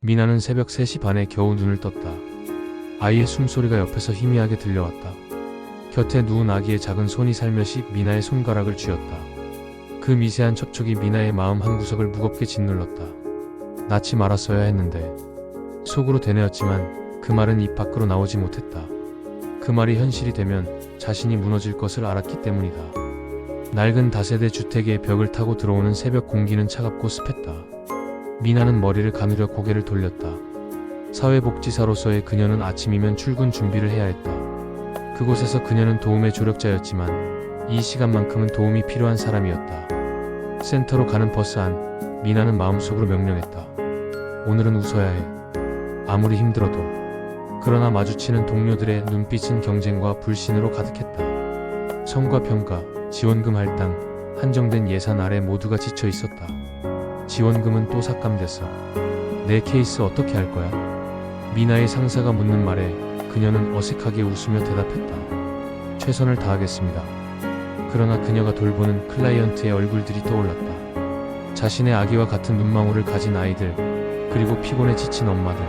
미나는 새벽 3시 반에 겨우 눈을 떴다. 아이의 숨소리가 옆에서 희미하게 들려왔다. 곁에 누운 아기의 작은 손이 살며시 미나의 손가락을 쥐었다. 그 미세한 접촉이 미나의 마음 한구석을 무겁게 짓눌렀다. 낳지 말았어야 했는데. 속으로 되뇌었지만 그 말은 입 밖으로 나오지 못했다. 그 말이 현실이 되면 자신이 무너질 것을 알았기 때문이다. 낡은 다세대 주택의 벽을 타고 들어오는 새벽 공기는 차갑고 습했다. 미나는 머리를 가누려 고개를 돌렸다. 사회복지사로서의 그녀는 아침이면 출근 준비를 해야 했다. 그곳에서 그녀는 도움의 조력자였지만 이 시간만큼은 도움이 필요한 사람이었다. 센터로 가는 버스 안, 미나는 마음속으로 명령했다. 오늘은 웃어야 해. 아무리 힘들어도. 그러나 마주치는 동료들의 눈빛은 경쟁과 불신으로 가득했다. 성과 평가, 지원금 할당, 한정된 예산 아래 모두가 지쳐 있었다. 지원금은 또 삭감됐어. 내 케이스 어떻게 할 거야? 미나의 상사가 묻는 말에 그녀는 어색하게 웃으며 대답했다. 최선을 다하겠습니다. 그러나 그녀가 돌보는 클라이언트의 얼굴들이 떠올랐다. 자신의 아기와 같은 눈망울을 가진 아이들, 그리고 피곤해 지친 엄마들.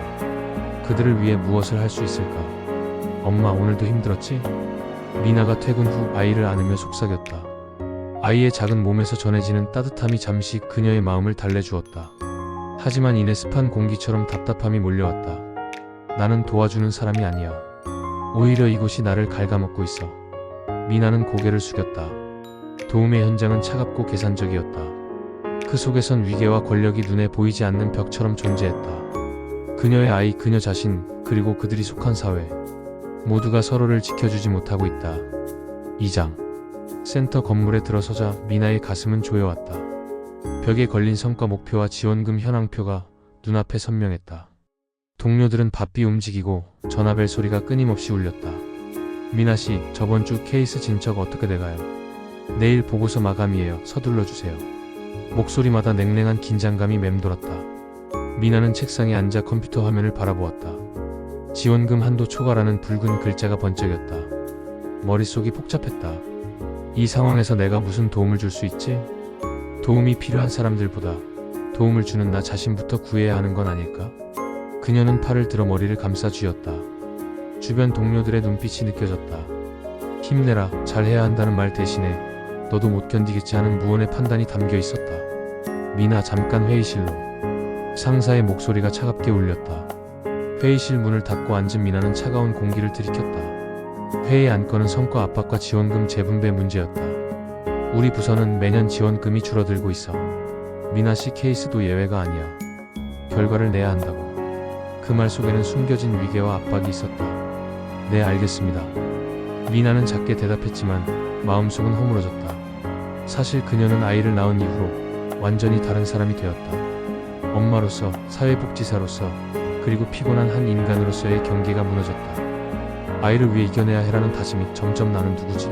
그들을 위해 무엇을 할 수 있을까? 엄마 오늘도 힘들었지? 미나가 퇴근 후 아이를 안으며 속삭였다. 아이의 작은 몸에서 전해지는 따뜻함이 잠시 그녀의 마음을 달래주었다. 하지만 이내 습한 공기처럼 답답함이 몰려왔다. 나는 도와주는 사람이 아니야. 오히려 이곳이 나를 갉아먹고 있어. 미나는 고개를 숙였다. 도움의 현장은 차갑고 계산적이었다. 그 속에선 위계와 권력이 눈에 보이지 않는 벽처럼 존재했다. 그녀의 아이, 그녀 자신, 그리고 그들이 속한 사회. 모두가 서로를 지켜주지 못하고 있다. 2장. 센터 건물에 들어서자 미나의 가슴은 조여왔다. 벽에 걸린 성과 목표와 지원금 현황표가 눈앞에 선명했다. 동료들은 바삐 움직이고 전화벨 소리가 끊임없이 울렸다. 미나씨, 저번 주 케이스 진척 어떻게 돼가요? 내일 보고서 마감이에요. 서둘러 주세요. 목소리마다 냉랭한 긴장감이 맴돌았다. 미나는 책상에 앉아 컴퓨터 화면을 바라보았다. 지원금 한도 초과라는 붉은 글자가 번쩍였다. 머릿속이 복잡했다. 이 상황에서 내가 무슨 도움을 줄 수 있지? 도움이 필요한 사람들보다 도움을 주는 나 자신부터 구해야 하는 건 아닐까? 그녀는 팔을 들어 머리를 감싸 쥐었다. 주변 동료들의 눈빛이 느껴졌다. 힘내라, 잘해야 한다는 말 대신에 너도 못 견디겠지 하는 무언의 판단이 담겨 있었다. 미나, 잠깐 회의실로. 상사의 목소리가 차갑게 울렸다. 회의실 문을 닫고 앉은 미나는 차가운 공기를 들이켰다. 회의 안건은 성과 압박과 지원금 재분배 문제였다. 우리 부서는 매년 지원금이 줄어들고 있어. 미나씨 케이스도 예외가 아니야. 결과를 내야 한다고. 그 말 속에는 숨겨진 위계와 압박이 있었다. 네, 알겠습니다. 미나는 작게 대답했지만 마음속은 허물어졌다. 사실 그녀는 아이를 낳은 이후로 완전히 다른 사람이 되었다. 엄마로서, 사회복지사로서, 그리고 피곤한 한 인간으로서의 경계가 무너졌다. 아이를 위해 이겨내야 해라는 다짐이 점점 나는 누구지?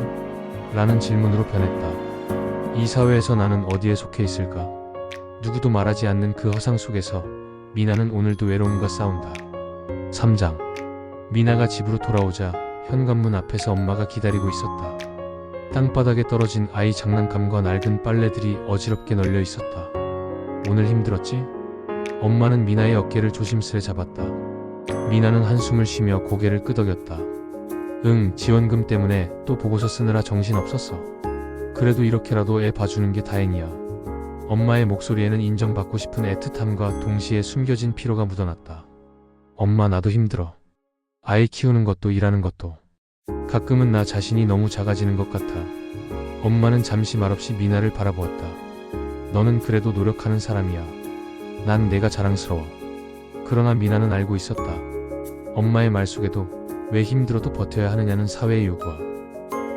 라는 질문으로 변했다. 이 사회에서 나는 어디에 속해 있을까? 누구도 말하지 않는 그 허상 속에서 미나는 오늘도 외로움과 싸운다. 3장. 미나가 집으로 돌아오자 현관문 앞에서 엄마가 기다리고 있었다. 땅바닥에 떨어진 아이 장난감과 낡은 빨래들이 어지럽게 널려 있었다. 오늘 힘들었지? 엄마는 미나의 어깨를 조심스레 잡았다. 미나는 한숨을 쉬며 고개를 끄덕였다. 응, 지원금 때문에 또 보고서 쓰느라 정신 없었어. 그래도 이렇게라도 애 봐주는 게 다행이야. 엄마의 목소리에는 인정받고 싶은 애틋함과 동시에 숨겨진 피로가 묻어났다. 엄마, 나도 힘들어. 아이 키우는 것도 일하는 것도. 가끔은 나 자신이 너무 작아지는 것 같아. 엄마는 잠시 말없이 미나를 바라보았다. 너는 그래도 노력하는 사람이야. 난 내가 자랑스러워. 그러나 미나는 알고 있었다. 엄마의 말 속에도 왜 힘들어도 버텨야 하느냐는 사회의 요구와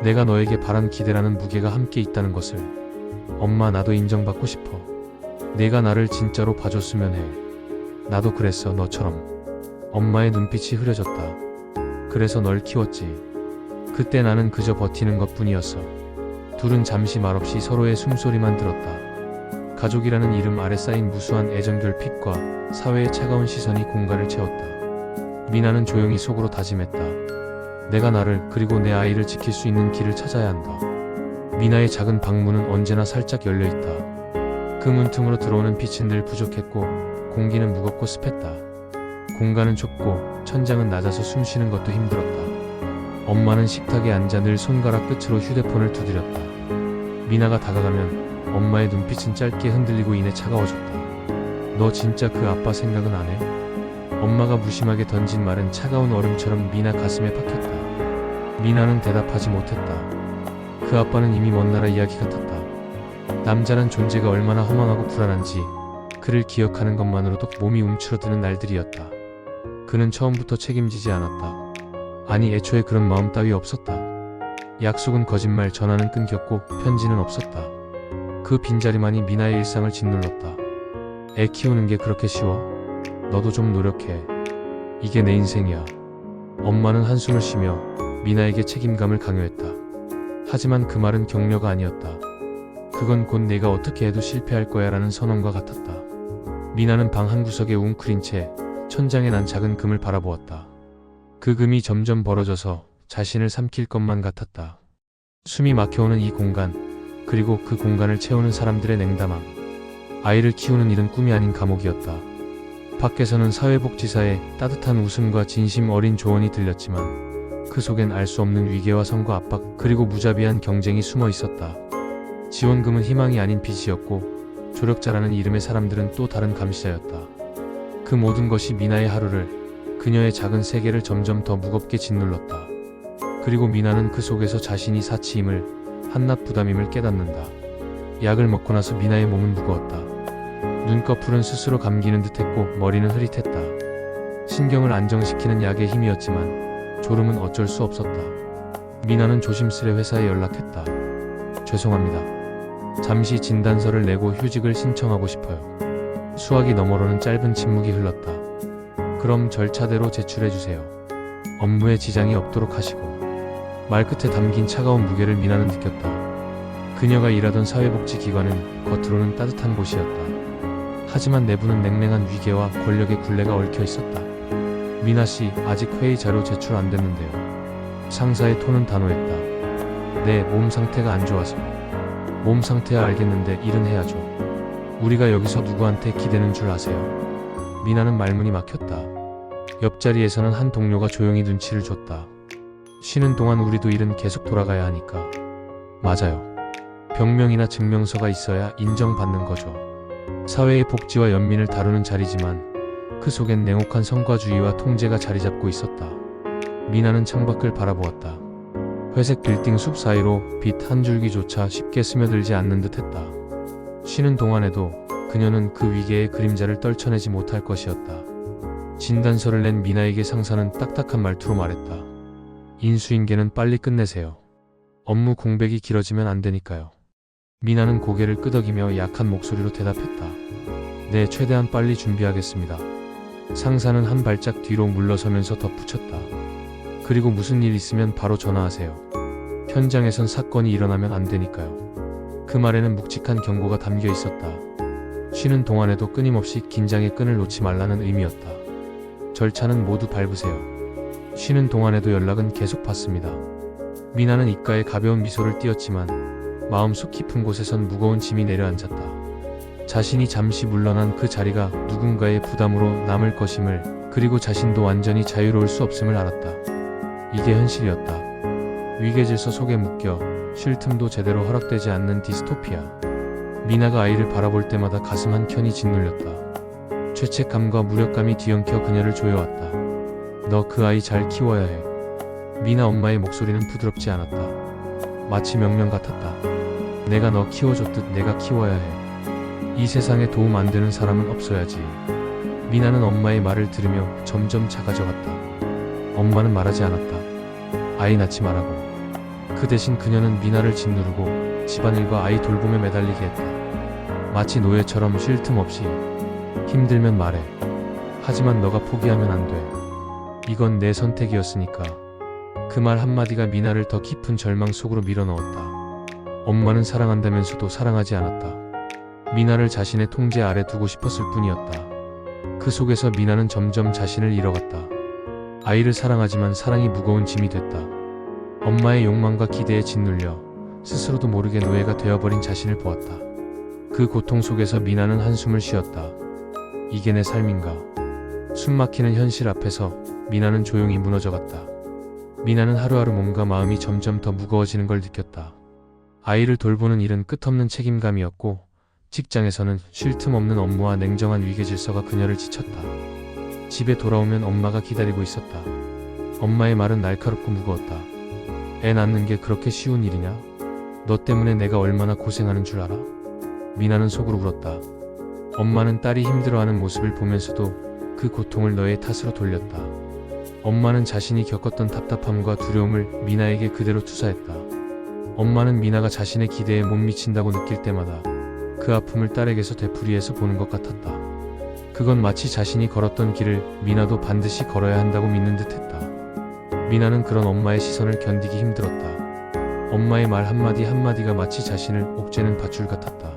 내가 너에게 바란 기대라는 무게가 함께 있다는 것을. 엄마, 나도 인정받고 싶어. 내가 나를 진짜로 봐줬으면 해. 나도 그랬어, 너처럼. 엄마의 눈빛이 흐려졌다. 그래서 널 키웠지. 그때 나는 그저 버티는 것뿐이었어. 둘은 잠시 말없이 서로의 숨소리만 들었다. 가족이라는 이름 아래 쌓인 무수한 애정 결핍과 사회의 차가운 시선이 공간을 채웠다. 미나는 조용히 속으로 다짐했다. 내가 나를, 그리고 내 아이를 지킬 수 있는 길을 찾아야 한다. 미나의 작은 방문은 언제나 살짝 열려있다. 그 문틈으로 들어오는 빛은 늘 부족했고 공기는 무겁고 습했다. 공간은 좁고 천장은 낮아서 숨 쉬는 것도 힘들었다. 엄마는 식탁에 앉아 늘 손가락 끝으로 휴대폰을 두드렸다. 미나가 다가가면 엄마의 눈빛은 짧게 흔들리고 이내 차가워졌다. 너 진짜 그 아빠 생각은 안 해? 엄마가 무심하게 던진 말은 차가운 얼음처럼 미나 가슴에 박혔다. 미나는 대답하지 못했다. 그 아빠는 이미 먼 나라 이야기 같았다. 남자란 존재가 얼마나 허망하고 불안한지 그를 기억하는 것만으로도 몸이 움츠러드는 날들이었다. 그는 처음부터 책임지지 않았다. 아니, 애초에 그런 마음 따위 없었다. 약속은 거짓말, 전화는 끊겼고 편지는 없었다. 그 빈자리만이 미나의 일상을 짓눌렀다. 애 키우는 게 그렇게 쉬워? 너도 좀 노력해. 이게 내 인생이야. 엄마는 한숨을 쉬며 미나에게 책임감을 강요했다. 하지만 그 말은 격려가 아니었다. 그건 곧 내가 어떻게 해도 실패할 거야 라는 선언과 같았다. 미나는 방 한구석에 웅크린 채 천장에 난 작은 금을 바라보았다. 그 금이 점점 벌어져서 자신을 삼킬 것만 같았다. 숨이 막혀오는 이 공간, 그리고 그 공간을 채우는 사람들의 냉담함. 아이를 키우는 일은 꿈이 아닌 감옥이었다. 밖에서는 사회복지사의 따뜻한 웃음과 진심 어린 조언이 들렸지만 그 속엔 알 수 없는 위계와 성과 압박, 그리고 무자비한 경쟁이 숨어 있었다. 지원금은 희망이 아닌 빚이었고 조력자라는 이름의 사람들은 또 다른 감시자였다. 그 모든 것이 미나의 하루를, 그녀의 작은 세계를 점점 더 무겁게 짓눌렀다. 그리고 미나는 그 속에서 자신이 사치임을, 한낱 부담임을 깨닫는다. 약을 먹고 나서 미나의 몸은 무거웠다. 눈꺼풀은 스스로 감기는 듯했고 머리는 흐릿했다. 신경을 안정시키는 약의 힘이었지만 졸음은 어쩔 수 없었다. 미나는 조심스레 회사에 연락했다. 죄송합니다. 잠시 진단서를 내고 휴직을 신청하고 싶어요. 수화기 너머로는 짧은 침묵이 흘렀다. 그럼 절차대로 제출해주세요. 업무에 지장이 없도록 하시고. 말끝에 담긴 차가운 무게를 미나는 느꼈다. 그녀가 일하던 사회복지기관은 겉으로는 따뜻한 곳이었다. 하지만 내부는 냉랭한 위계와 권력의 굴레가 얽혀 있었다. 미나씨, 아직 회의 자료 제출 안 됐는데요. 상사의 톤은 단호했다. 네, 몸 상태가 안 좋아서. 몸 상태야 알겠는데 일은 해야죠. 우리가 여기서 누구한테 기대는 줄 아세요? 미나는 말문이 막혔다. 옆자리에서는 한 동료가 조용히 눈치를 줬다. 쉬는 동안 우리도 일은 계속 돌아가야 하니까. 맞아요. 병명이나 증명서가 있어야 인정받는 거죠. 사회의 복지와 연민을 다루는 자리지만 그 속엔 냉혹한 성과주의와 통제가 자리잡고 있었다. 미나는 창밖을 바라보았다. 회색 빌딩 숲 사이로 빛 한 줄기조차 쉽게 스며들지 않는 듯했다. 쉬는 동안에도 그녀는 그 위계의 그림자를 떨쳐내지 못할 것이었다. 진단서를 낸 미나에게 상사는 딱딱한 말투로 말했다. 인수인계는 빨리 끝내세요. 업무 공백이 길어지면 안 되니까요. 미나는 고개를 끄덕이며 약한 목소리로 대답했다. 네, 최대한 빨리 준비하겠습니다. 상사는 한 발짝 뒤로 물러서면서 덧붙였다. 그리고 무슨 일 있으면 바로 전화하세요. 현장에선 사건이 일어나면 안 되니까요. 그 말에는 묵직한 경고가 담겨 있었다. 쉬는 동안에도 끊임없이 긴장의 끈을 놓지 말라는 의미였다. 절차는 모두 밟으세요. 쉬는 동안에도 연락은 계속 받습니다. 미나는 입가에 가벼운 미소를 띄었지만 마음속 깊은 곳에선 무거운 짐이 내려앉았다. 자신이 잠시 물러난 그 자리가 누군가의 부담으로 남을 것임을, 그리고 자신도 완전히 자유로울 수 없음을 알았다. 이게 현실이었다. 위계질서 속에 묶여 쉴 틈도 제대로 허락되지 않는 디스토피아. 미나가 아이를 바라볼 때마다 가슴 한켠이 짓눌렸다. 죄책감과 무력감이 뒤엉켜 그녀를 조여왔다. 너 그 아이 잘 키워야 해. 미나 엄마의 목소리는 부드럽지 않았다. 마치 명령 같았다. 내가 너 키워줬듯 내가 키워야 해. 이 세상에 도움 안 되는 사람은 없어야지. 미나는 엄마의 말을 들으며 점점 작아져갔다. 엄마는 말하지 않았다. 아이 낳지 말라고. 그 대신 그녀는 미나를 짓누르고 집안일과 아이 돌봄에 매달리게 했다. 마치 노예처럼 쉴 틈 없이. 힘들면 말해. 하지만 너가 포기하면 안 돼. 이건 내 선택이었으니까. 그 말 한마디가 미나를 더 깊은 절망 속으로 밀어넣었다. 엄마는 사랑한다면서도 사랑하지 않았다. 미나를 자신의 통제 아래 두고 싶었을 뿐이었다. 그 속에서 미나는 점점 자신을 잃어갔다. 아이를 사랑하지만 사랑이 무거운 짐이 됐다. 엄마의 욕망과 기대에 짓눌려 스스로도 모르게 노예가 되어버린 자신을 보았다. 그 고통 속에서 미나는 한숨을 쉬었다. 이게 내 삶인가? 숨막히는 현실 앞에서 미나는 조용히 무너져갔다. 미나는 하루하루 몸과 마음이 점점 더 무거워지는 걸 느꼈다. 아이를 돌보는 일은 끝없는 책임감이었고 직장에서는 쉴 틈 없는 업무와 냉정한 위계 질서가 그녀를 지쳤다. 집에 돌아오면 엄마가 기다리고 있었다. 엄마의 말은 날카롭고 무거웠다. 애 낳는 게 그렇게 쉬운 일이냐? 너 때문에 내가 얼마나 고생하는 줄 알아? 미나는 속으로 울었다. 엄마는 딸이 힘들어하는 모습을 보면서도 그 고통을 너의 탓으로 돌렸다. 엄마는 자신이 겪었던 답답함과 두려움을 미나에게 그대로 투사했다. 엄마는 미나가 자신의 기대에 못 미친다고 느낄 때마다 그 아픔을 딸에게서 되풀이해서 보는 것 같았다. 그건 마치 자신이 걸었던 길을 미나도 반드시 걸어야 한다고 믿는 듯했다. 미나는 그런 엄마의 시선을 견디기 힘들었다. 엄마의 말 한마디 한마디가 마치 자신을 옥죄는 밧줄 같았다.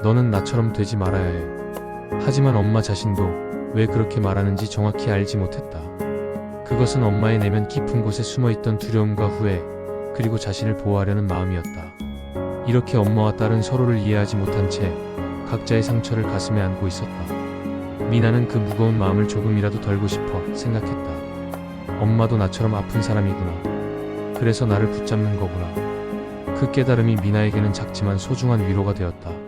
너는 나처럼 되지 말아야 해. 하지만 엄마 자신도 왜 그렇게 말하는지 정확히 알지 못했다. 그것은 엄마의 내면 깊은 곳에 숨어있던 두려움과 후회, 그리고 자신을 보호하려는 마음이었다. 이렇게 엄마와 딸은 서로를 이해하지 못한 채 각자의 상처를 가슴에 안고 있었다. 미나는 그 무거운 마음을 조금이라도 덜고 싶어 생각했다. 엄마도 나처럼 아픈 사람이구나. 그래서 나를 붙잡는 거구나. 그 깨달음이 미나에게는 작지만 소중한 위로가 되었다.